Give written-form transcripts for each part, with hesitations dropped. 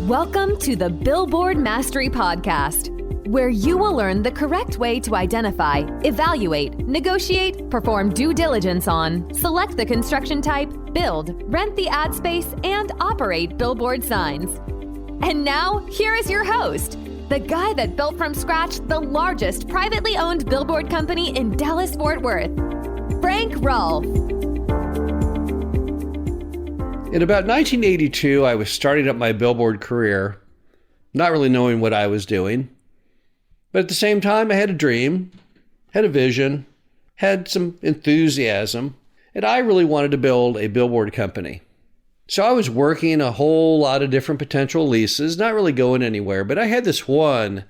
Welcome to the Billboard Mastery Podcast, where you will learn the correct way to identify, evaluate, negotiate, perform due diligence on, select the construction type, build, rent the ad space, and operate billboard signs. And now, here is your host, the guy that built from scratch the largest privately owned billboard company in Dallas-Fort Worth, Frank Rolfe. In about 1982, I was starting up my billboard career, not really knowing what I was doing. But at the same time, I had a dream, had a vision, had some enthusiasm, and I really wanted to build a billboard company. So I was working a whole lot of different potential leases, not really going anywhere, but I had this one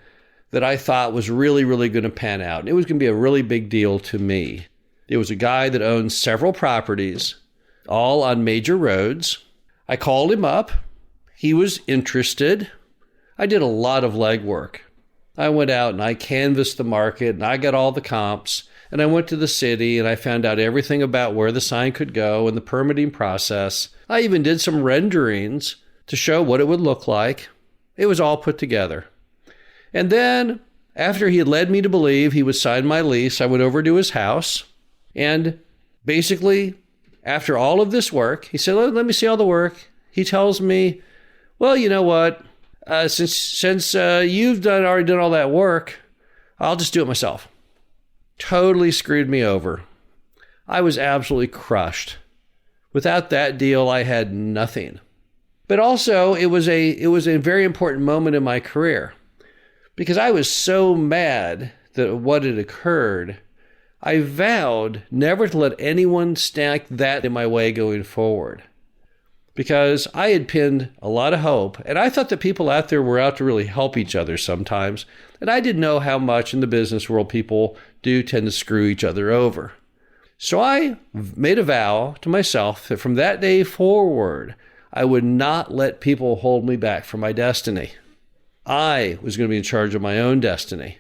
that I thought was really going to pan out. And it was going to be a really big deal to me. It was a guy that owned several properties, all on major roads. I called him up. He was interested. I did a lot of legwork. I went out and I canvassed the market and I got all the comps and I went to the city and I found out everything about where the sign could go and the permitting process. I even did some renderings to show what it would look like. It was all put together. And then after he had led me to believe he would sign my lease, I went over to his house and basically after all of this work, he said, let me see all the work. He tells me, well, you know what? Since you've already done all that work, I'll just do it myself. Totally screwed me over. I was absolutely crushed. Without that deal, I had nothing. But also, it was a very important moment in my career because I was so mad that what had occurred. I vowed never to let anyone stack that in my way going forward because I had pinned a lot of hope and I thought that people out there were out to really help each other sometimes. And I didn't know how much in the business world people do tend to screw each other over. So I made a vow to myself that from that day forward, I would not let people hold me back from my destiny. I was going to be in charge of my own destiny.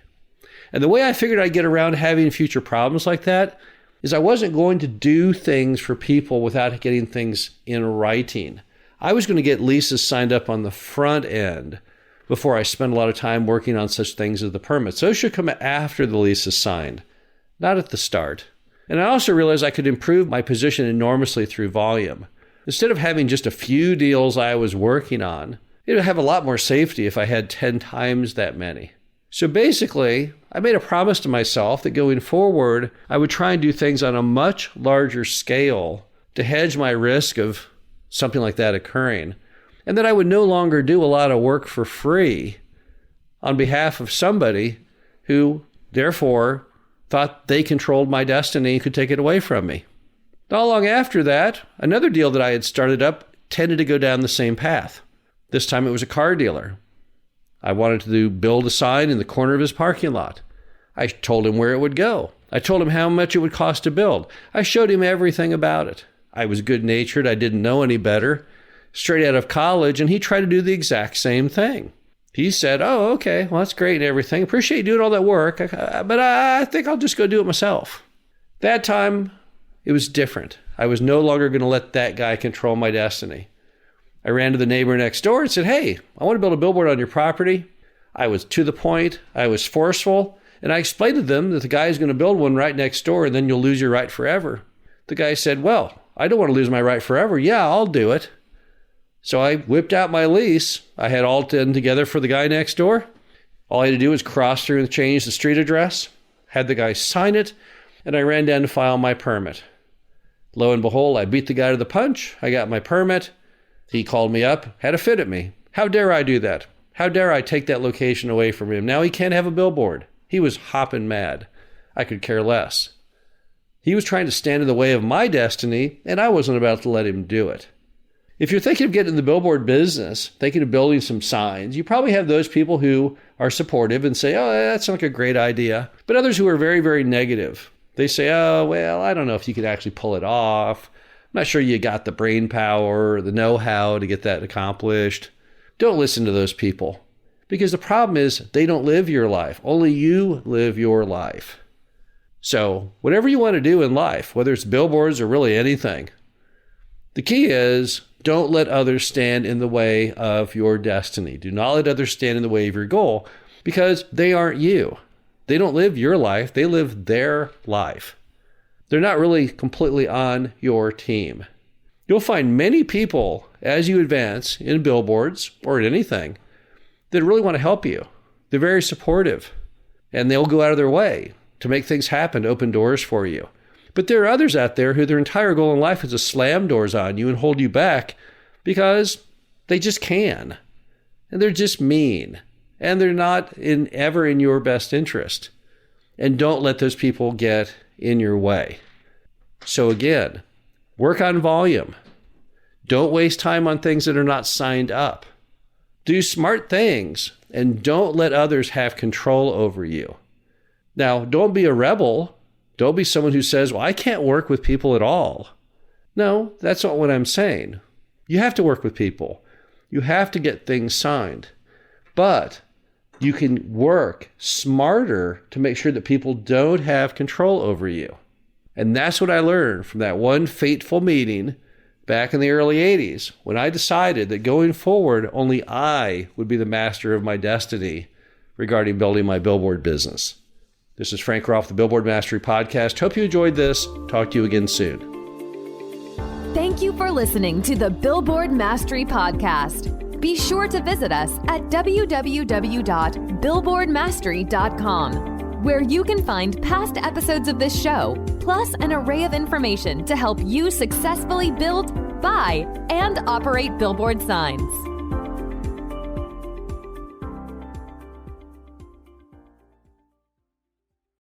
And the way I figured I'd get around having future problems like that is I wasn't going to do things for people without getting things in writing. I was going to get leases signed up on the front end before I spent a lot of time working on such things as the permits. Those should come after the lease is signed, not at the start. And I also realized I could improve my position enormously through volume. Instead of having just a few deals I was working on, it would have a lot more safety if I had 10 times that many. So basically, I made a promise to myself that going forward, I would try and do things on a much larger scale to hedge my risk of something like that occurring. And that I would no longer do a lot of work for free on behalf of somebody who, therefore, thought they controlled my destiny and could take it away from me. Not long after that, another deal that I had started up tended to go down the same path. This time it was a car dealer. I wanted to build a sign in the corner of his parking lot. I told him where it would go. I told him how much it would cost to build. I showed him everything about it. I was good-natured. I didn't know any better. Straight out of college, and he tried to do the exact same thing. He said, oh, okay, well, that's great and everything. Appreciate you doing all that work, but I think I'll just go do it myself. That time, it was different. I was no longer going to let that guy control my destiny. I ran to the neighbor next door and said, hey, I want to build a billboard on your property. I was to the point. I was forceful. And I explained to them that the guy is going to build one right next door and then you'll lose your right forever. The guy said, well, I don't want to lose my right forever. Yeah, I'll do it. So I whipped out my lease. I had all 10 together for the guy next door. All I had to do was cross through and change the street address, had the guy sign it, and I ran down to file my permit. Lo and behold, I beat the guy to the punch. I got my permit. He called me up, had a fit at me. How dare I do that? How dare I take that location away from him? Now he can't have a billboard. He was hopping mad. I could care less. He was trying to stand in the way of my destiny, and I wasn't about to let him do it. If you're thinking of getting in the billboard business, thinking of building some signs, you probably have those people who are supportive and say, oh, that's like a great idea. But others who are very, very negative. They say, oh, well, I don't know if you could actually pull it off. I'm not sure you got the brain power or the know-how to get that accomplished. Don't listen to those people because the problem is they don't live your life. Only you live your life. So whatever you want to do in life, whether it's billboards or really anything, the key is don't let others stand in the way of your destiny. Do not let others stand in the way of your goal, because they aren't you. They don't live your life. They live their life. They're not really completely on your team. You'll find many people as you advance in billboards or in anything that really want to help you. They're very supportive, and they'll go out of their way to make things happen, to open doors for you. But there are others out there who their entire goal in life is to slam doors on you and hold you back because they just can. And they're just mean. And they're not ever in your best interest. And don't let those people get in your way. So again, work on volume. Don't waste time on things that are not signed up. Do smart things and don't let others have control over you. Now, don't be a rebel. Don't be someone who says, well, I can't work with people at all. No, that's not what I'm saying. You have to work with people. You have to get things signed. But you can work smarter to make sure that people don't have control over you. And that's what I learned from that one fateful meeting back in the early 80s when I decided that going forward, only I would be the master of my destiny regarding building my billboard business. This is Frank Rolfe, the Billboard Mastery Podcast. Hope you enjoyed this. Talk to you again soon. Thank you for listening to the Billboard Mastery Podcast. Be sure to visit us at www.billboardmastery.com, where you can find past episodes of this show, plus an array of information to help you successfully build, buy, and operate billboard signs.